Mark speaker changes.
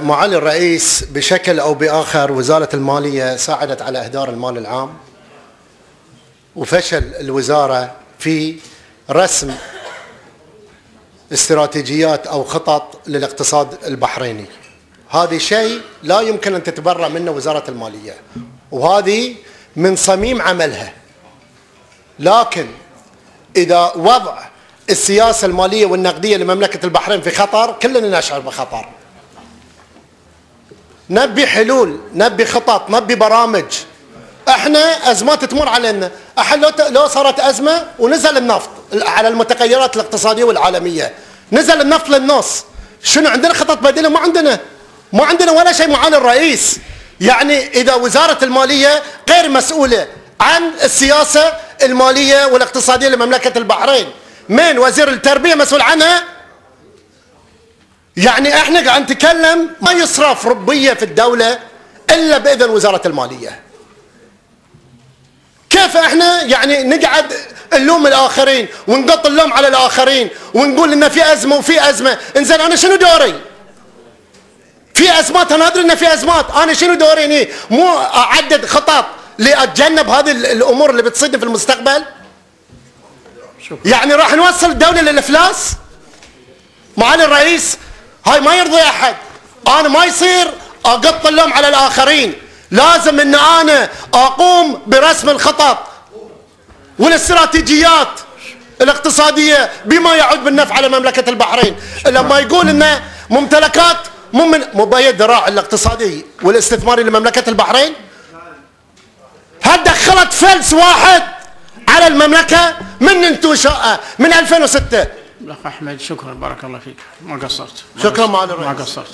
Speaker 1: معالي الرئيس، بشكل أو بآخر وزارة المالية ساعدت على إهدار المال العام، وفشل الوزارة في رسم استراتيجيات أو خطط للاقتصاد البحريني. هذا شيء لا يمكن أن تتبرأ منه وزارة المالية، وهذه من صميم عملها. لكن إذا وضع السياسة المالية والنقدية لمملكة البحرين في خطر، كلنا نشعر بخطر. نبي حلول، نبي خطط، نبي برامج. احنا ازمات تمر علينا. لو صارت ازمه ونزل النفط على المتغيرات الاقتصاديه والعالميه، نزل النفط للنص، شنو عندنا خطط بديله؟ ما عندنا ولا شيء معالي الرئيس. يعني اذا وزاره الماليه غير مسؤوله عن السياسه الماليه والاقتصاديه لمملكه البحرين، من وزير التربيه مسؤول عنها؟ يعني احنا قاعد نتكلم ما يصرف ربيه في الدوله الا باذن وزاره الماليه. كيف احنا يعني نقعد نلوم الاخرين ونقط اللوم على الاخرين ونقول ان في ازمه وفي ازمه؟ انزين انا شنو دوري؟ في ازمات، انا ادري ان في ازمات، انا شنو دوري هني؟ مو اعدد خطط لاتجنب هذه الامور اللي بتصير في المستقبل؟ يعني راح نوصل الدوله للافلاس؟ معالي الرئيس، هاي ما يرضي احد. انا ما يصير اقط اللوم على الاخرين، لازم ان انا اقوم برسم الخطط والاستراتيجيات الاقتصاديه بما يعود بالنفع على مملكه البحرين. لما يقول ان ممتلكات مو بيد الراعي الاقتصادي والاستثماري لمملكه البحرين، هل دخلت فلس واحد على المملكه من انتشائها من 2006؟
Speaker 2: الاخ احمد، شكرا، بارك الله فيك، ما قصرت.
Speaker 1: شكرا معالي الرئيس.
Speaker 2: ما قصرت.